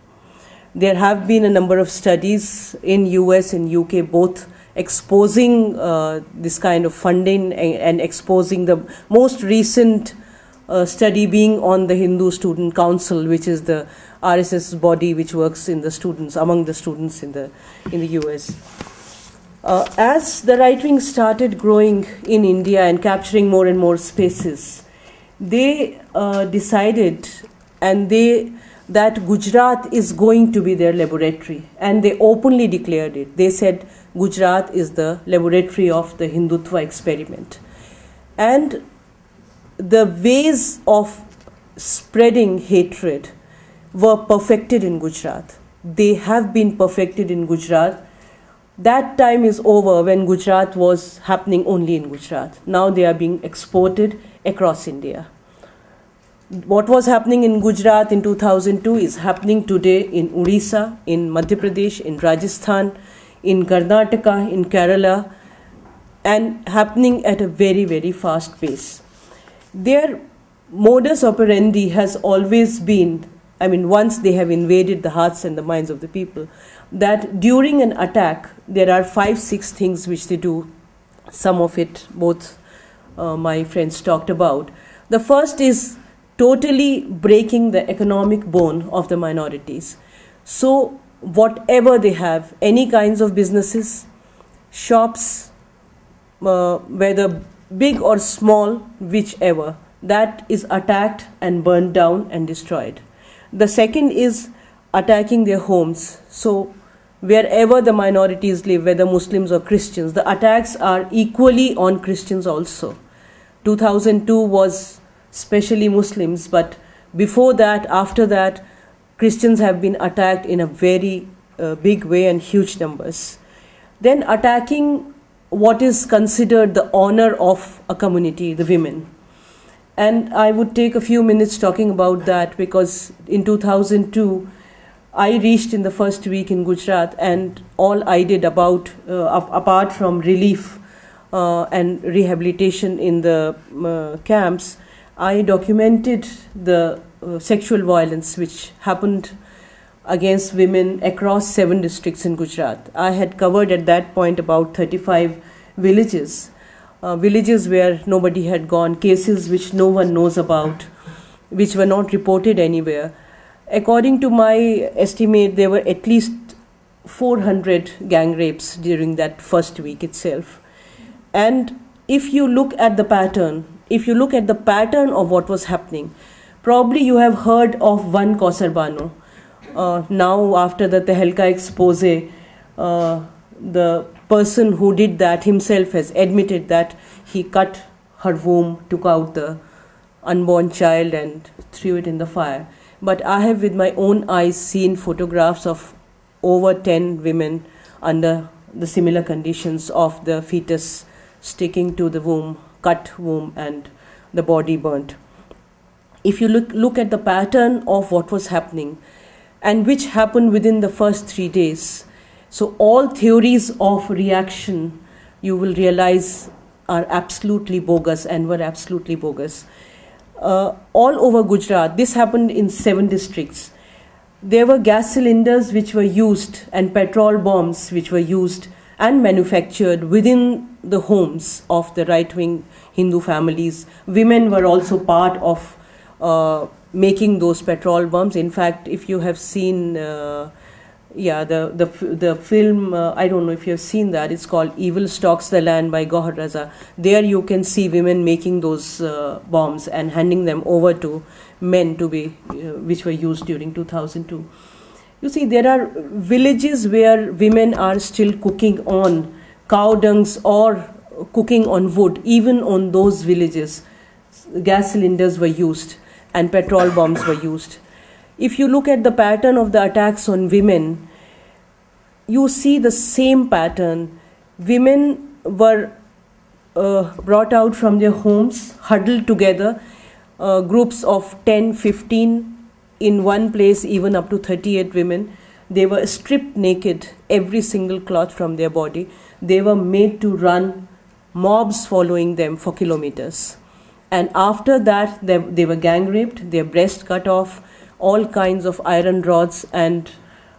D: There have been a number of studies in US and UK both exposing this kind of funding and exposing the most recent study being on the Hindu Student Council, which is the RSS body which works in the students, among the students in the US. As the right wing started growing in India and capturing more and more spaces, they decided that Gujarat is going to be their laboratory, and they openly declared it. They said Gujarat is the laboratory of the Hindutva experiment. And the ways of spreading hatred were perfected in Gujarat. They have been perfected in Gujarat. That time is over when Gujarat was happening only in Gujarat. Now they are being exported across India. What was happening in Gujarat in 2002 is happening today in Odisha, in Madhya Pradesh, in Rajasthan, in Karnataka, in Kerala, and happening at a very, very fast pace. Their modus operandi has always been, I mean, once they have invaded the hearts and the minds of the people, that during an attack, there are 5-6 things which they do. Some of it, both my friends talked about. The first is totally breaking the economic bone of the minorities. So whatever they have, any kinds of businesses, shops, whether big or small, whichever, that is attacked and burned down and destroyed. The second is attacking their homes. So wherever the minorities live, whether Muslims or Christians, the attacks are equally on Christians also. 2002 was especially Muslims, but before that, after that, Christians have been attacked in a very big way and huge numbers. Then attacking what is considered the honor of a community, the women. And I would take a few minutes talking about that because in 2002, I reached in the first week in Gujarat, and all I did apart from relief and rehabilitation in the camps, I documented the sexual violence which happened against women across 7 districts in Gujarat. I had covered at that point about 35 villages, villages where nobody had gone, cases which no one knows about, which were not reported anywhere. According to my estimate, there were at least 400 gang rapes during that first week itself. And if you look at the pattern, of what was happening, probably you have heard of one Kausar. Now, after the Tehelka expose, the person who did that himself has admitted that he cut her womb, took out the unborn child and threw it in the fire. But I have with my own eyes seen photographs of over 10 women under the similar conditions of the fetus sticking to the womb, cut womb, and the body burnt. If you look at the pattern of what was happening, and which happened within the first 3 days, so all theories of reaction, you will realize, are absolutely bogus and were absolutely bogus. All over Gujarat, this happened in 7 districts. There were gas cylinders which were used and petrol bombs which were used and manufactured within the homes of the right-wing Hindu families. Women were also part of making those petrol bombs. In fact, if you have seen the film, I don't know if you have seen that, it's called Evil Stalks the Land by Gohar Raza. There you can see women making those bombs and handing them over to men to be, which were used during 2002. You see, there are villages where women are still cooking on cow dungs or cooking on wood. Even on those villages, gas cylinders were used and petrol bombs were used. If you look at the pattern of the attacks on women, you see the same pattern. Women were brought out from their homes, huddled together, groups of 10, 15 in one place, even up to 38 women. They were stripped naked, every single cloth from their body. They were made to run, mobs following them for kilometers. And after that, they were gang raped, their breast cut off, all kinds of iron rods and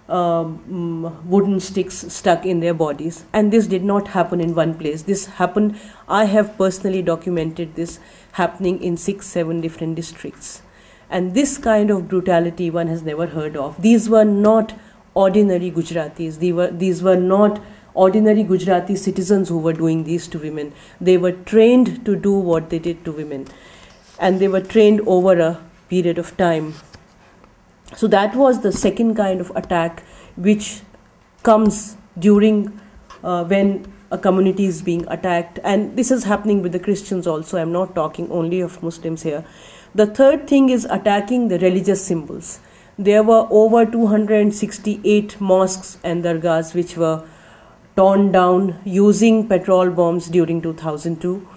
D: wooden sticks stuck in their bodies. And this did not happen in one place. This happened, I have personally documented this happening in 6-7 different districts. And this kind of brutality one has never heard of. These were not ordinary Gujaratis. These were not ordinary Gujarati citizens who were doing these to women. They were trained to do what they did to women. And they were trained over a period of time. So that was the second kind of attack which comes during when a community is being attacked. And this is happening with the Christians also. I'm not talking only of Muslims here. The third thing is attacking the religious symbols. There were over 268 mosques and dargahs which were torn down using petrol bombs during 2002.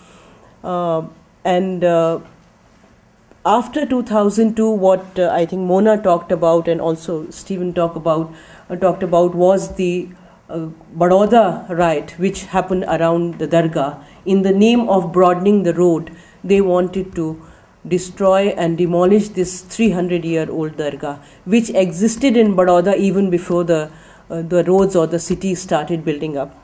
D: After 2002, what I think Mona talked about and also Stephen talked about was the Baroda riot, which happened around the Dargah. In the name of broadening the road, they wanted to destroy and demolish this 300-year-old Dargah, which existed in Baroda even before the roads or the city started building up.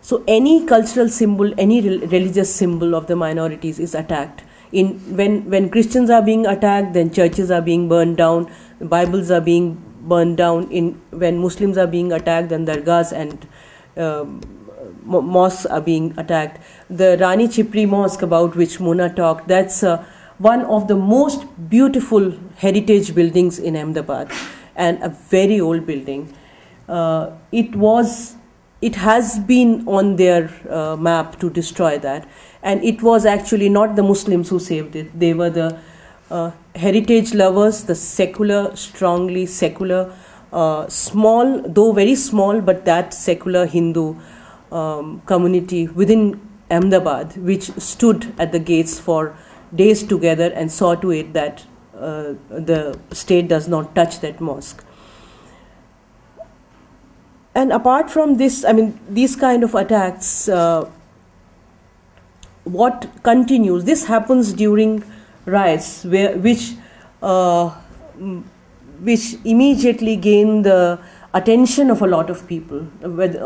D: So any cultural symbol, any religious symbol of the minorities is attacked. When Christians are being attacked, then churches are being burned down, Bibles are being burned down. When Muslims are being attacked, then dargahs and mosques are being attacked. The Rani Chipri Mosque, about which Mona talked, that's one of the most beautiful heritage buildings in Ahmedabad, and a very old building. It has been on their map to destroy that. And it was actually not the Muslims who saved it. They were the heritage lovers, the secular, strongly secular, small, though very small, but that secular Hindu community within Ahmedabad, which stood at the gates for days together and saw to it that the state does not touch that mosque. And apart from this, I mean, these kind of attacks, what continues? This happens during riots, which immediately gain the attention of a lot of people,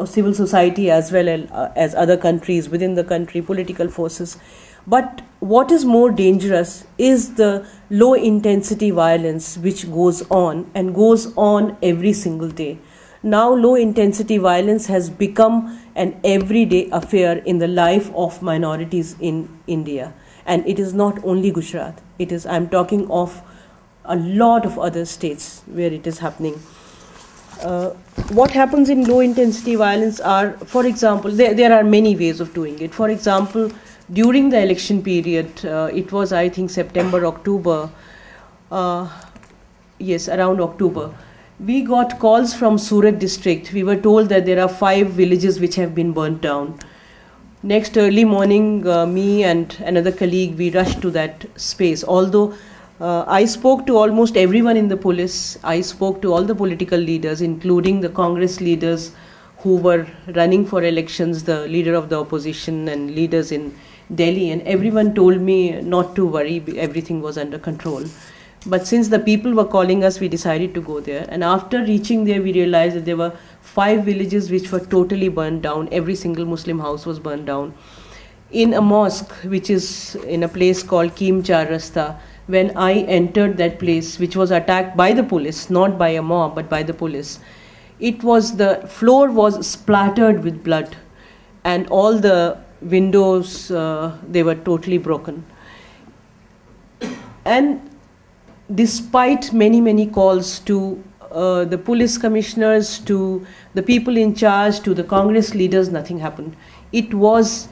D: civil society as well as other countries within the country, political forces. But what is more dangerous is the low intensity violence which goes on and goes on every single day. Now low intensity violence has become an everyday affair in the life of minorities in India. And it is not only Gujarat. I'm talking of a lot of other states where it is happening. What happens in low intensity violence are, for example, there are many ways of doing it. For example, during the election period, it was, I think, September, October, yes, around October, we got calls from Surat district. We were told that there are 5 villages which have been burnt down. Next early morning, me and another colleague, we rushed to that space. Although I spoke to almost everyone in the police, I spoke to all the political leaders, including the Congress leaders who were running for elections, the leader of the opposition and leaders in Delhi, and everyone told me not to worry, everything was under control. But since the people were calling us, we decided to go there. And after reaching there, we realized that there were 5 villages which were totally burned down. Every single Muslim house was burned down. In a mosque, which is in a place called Kim Char Rasta, when I entered that place, which was attacked by the police, not by a mob, but by the police, the floor was splattered with blood, and all the windows, they were totally broken. And despite many calls to the police commissioners, to the people in charge, to the Congress leaders, nothing happened. It was,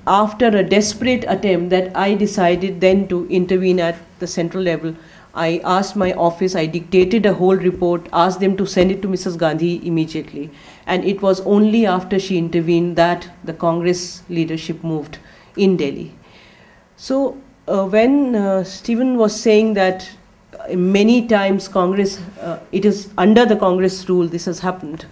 D: after a desperate attempt that I decided then to intervene at the central level. I asked my office, I dictated a whole report, asked them to send it to Mrs. Gandhi immediately. And it was only after she intervened that the Congress leadership moved in Delhi. So when Stephen was saying that many times Congress, it is under the Congress rule this has happened,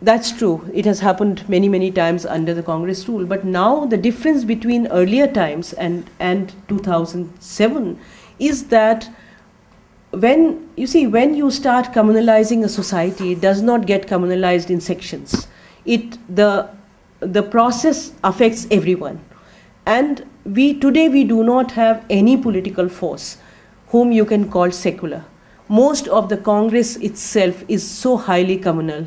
D: that's true. It has happened many times under the Congress rule. But now the difference between earlier times and 2007 is that when you start communalizing a society, it does not get communalized in sections. The process affects everyone. And today we do not have any political force whom you can call secular. Most of the Congress itself is so highly communal.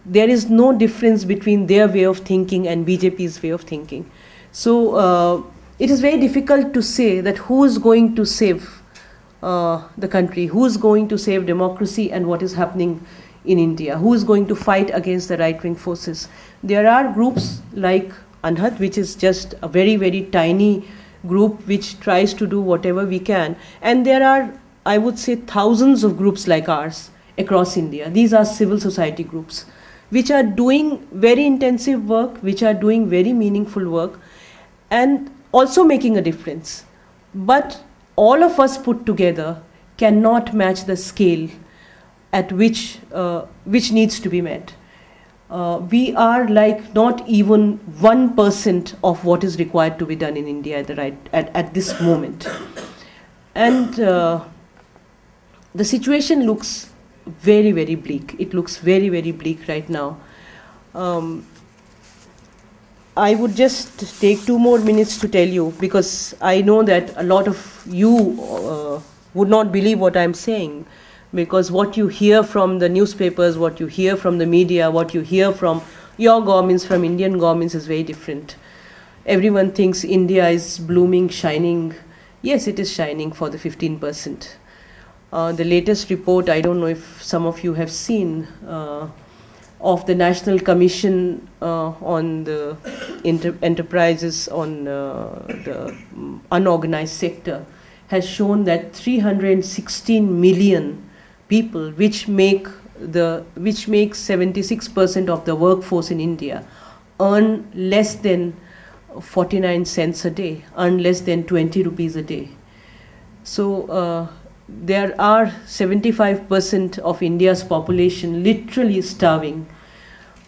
D: There is no difference between their way of thinking and BJP's way of thinking. So it is very difficult to say that who is going to save the country, who is going to save democracy and what is happening in India, who is going to fight against the right-wing forces. There are groups like ANHAD, which is just a very tiny group which tries to do whatever we can. And there are, I would say, thousands of groups like ours across India. These are civil society groups which are doing very intensive work, which are doing very meaningful work, and also making a difference. But all of us put together cannot match the scale at which needs to be met. We are like not even 1% of what is required to be done in India at this moment. And the situation looks very bleak. It looks very bleak right now. I would just take 2 more minutes to tell you, because I know that a lot of you would not believe what I'm saying, because what you hear from the newspapers, what you hear from the media, what you hear from your governments, from Indian governments is very different. Everyone thinks India is blooming, shining. Yes, it is shining for the 15%. The latest report, I don't know if some of you have seen, of the National Commission on the enterprises on the unorganized sector, has shown that 316 million people, which make 76% of the workforce in India, earn less than 49 cents a day, earn less than 20 rupees a day. So there are 75% of India's population literally starving,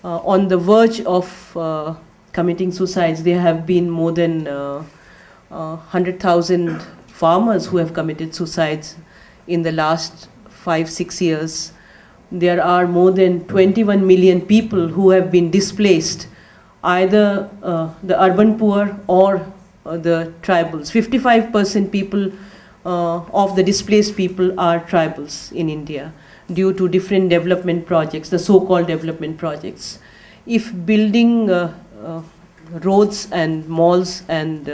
D: on the verge of committing suicides. There have been more than 100,000 farmers who have committed suicides in the last 5-6 years. There are more than 21 million people who have been displaced either the urban poor or the tribals. 55% people of the displaced people are tribals in India due to different development projects, the so-called development projects. If building roads and malls and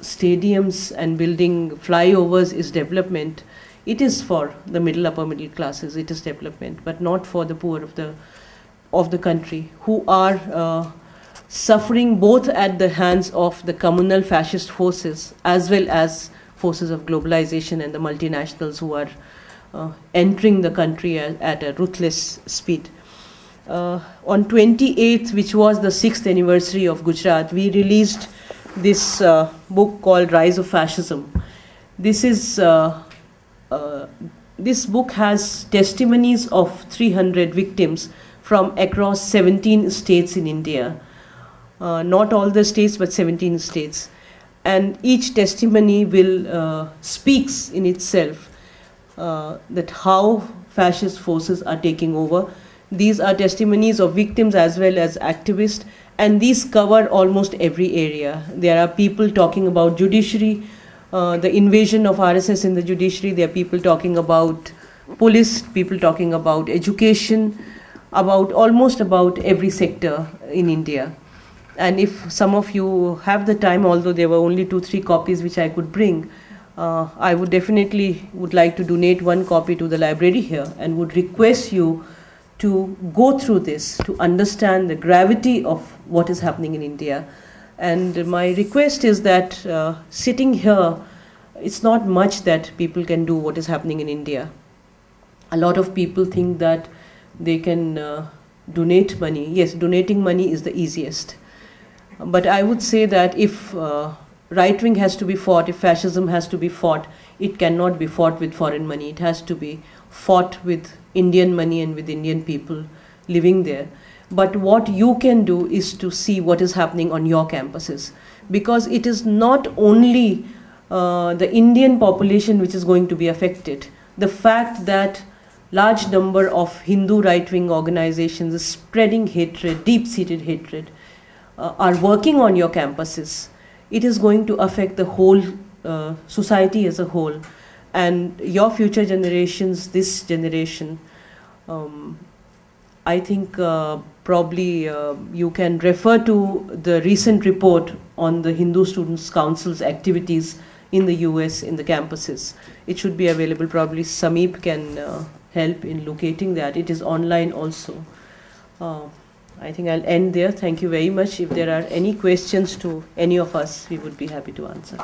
D: stadiums and building flyovers is development, it is for the middle, upper middle classes, it is development, but not for the poor of the country, who are suffering both at the hands of the communal fascist forces as well as forces of globalization and the multinationals who are entering the country at a ruthless speed. On 28th, which was the 6th anniversary of Gujarat, we released this book called Rise of Fascism. This book has testimonies of 300 victims from across 17 states in India. Not all the states, but 17 states. And each testimony will speaks in itself that how fascist forces are taking over. These are testimonies of victims as well as activists, and these cover almost every area. There are people talking about judiciary, the invasion of RSS in the judiciary. There are people talking about police, people talking about education, almost about every sector in India. And if some of you have the time, although there were only 2-3 copies which I could bring, I would definitely like to donate 1 copy to the library here, and would request you to go through this, to understand the gravity of what is happening in India. And my request is that sitting here, it's not much that people can do what is happening in India. A lot of people think that they can donate money. Yes, donating money is the easiest. But I would say that if right-wing has to be fought, if fascism has to be fought, it cannot be fought with foreign money. It has to be fought with Indian money and with Indian people living there. But what you can do is to see what is happening on your campuses, because it is not only the Indian population which is going to be affected. The fact that large number of Hindu right-wing organizations is spreading hatred, deep-seated hatred, are working on your campuses, it is going to affect the whole society as a whole. And your future generations, this generation, I think probably you can refer to the recent report on the Hindu Students' Council's activities in the US, in the campuses. It should be available. Probably Sameep can help in locating that. It is online also. I think I'll end there. Thank you very much. If there are any questions to any of us, we would be happy to answer.